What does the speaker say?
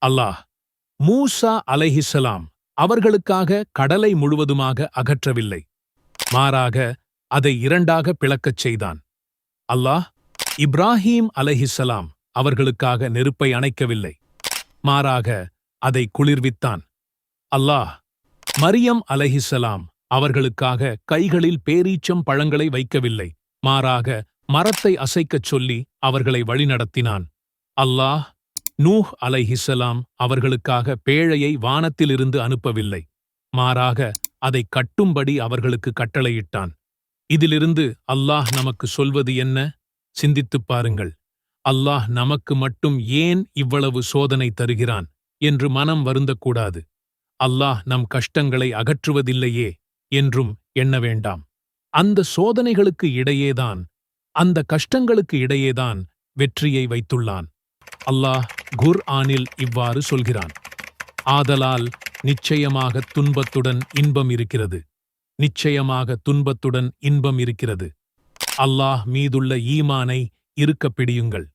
அல்லாஹ் மூசா அலைஹிஸ்ஸலாம் அவர்களுக்காக கடலை முழுவதுமாக அகற்றவில்லை, மாறாக அதை இரண்டாக பிளக்கச் செய்தான். அல்லாஹ் இப்ராஹீம் அலைஹிஸ்ஸலாம் அவர்களுக்காக நெருப்பை அணைக்கவில்லை, மாறாக அதை குளிர்வித்தான். அல்லாஹ் மரியம் அலைஹிஸ்ஸலாம் அவர்களுக்காக கைகளில் பேரீச்சம் பழங்களை வைக்கவில்லை, மாறாக மரத்தை அசைக்கச் சொல்லி அவர்களை வழிநடத்தினான். அல்லாஹ் நூஹ் அலைஹிஸ்ஸலாம் அவர்களுக்காக பேழையை வானத்திலிருந்து அனுப்பவில்லை, மாறாக அதை கட்டும்படி அவர்களுக்கு கட்டளையிட்டான். இதிலிருந்து அல்லாஹ் நமக்கு சொல்வது என்ன? சிந்தித்துப் பாருங்கள். அல்லாஹ் நமக்கு மட்டும் ஏன் இவ்வளவு சோதனை தருகிறான் என்று மனம் வருந்தக்கூடாது. அல்லாஹ் நம் கஷ்டங்களை அகற்றுவதில்லையே என்றும் எண்ண வேண்டாம். அந்த சோதனைகளுக்கு இடையேதான், அந்த கஷ்டங்களுக்கு இடையேதான் வெற்றியை வைத்துள்ளான். அல்லாஹ் குர்ஆனில் இவ்வாறு சொல்கிறான்: ஆதலால் நிச்சயமாக துன்பத்துடன் இன்பம் இருக்கிறது, நிச்சயமாக துன்பத்துடன் இன்பம் இருக்கிறது. அல்லாஹ் மீதுள்ள ஈமானை இறுக்கப் பிடியுங்கள்.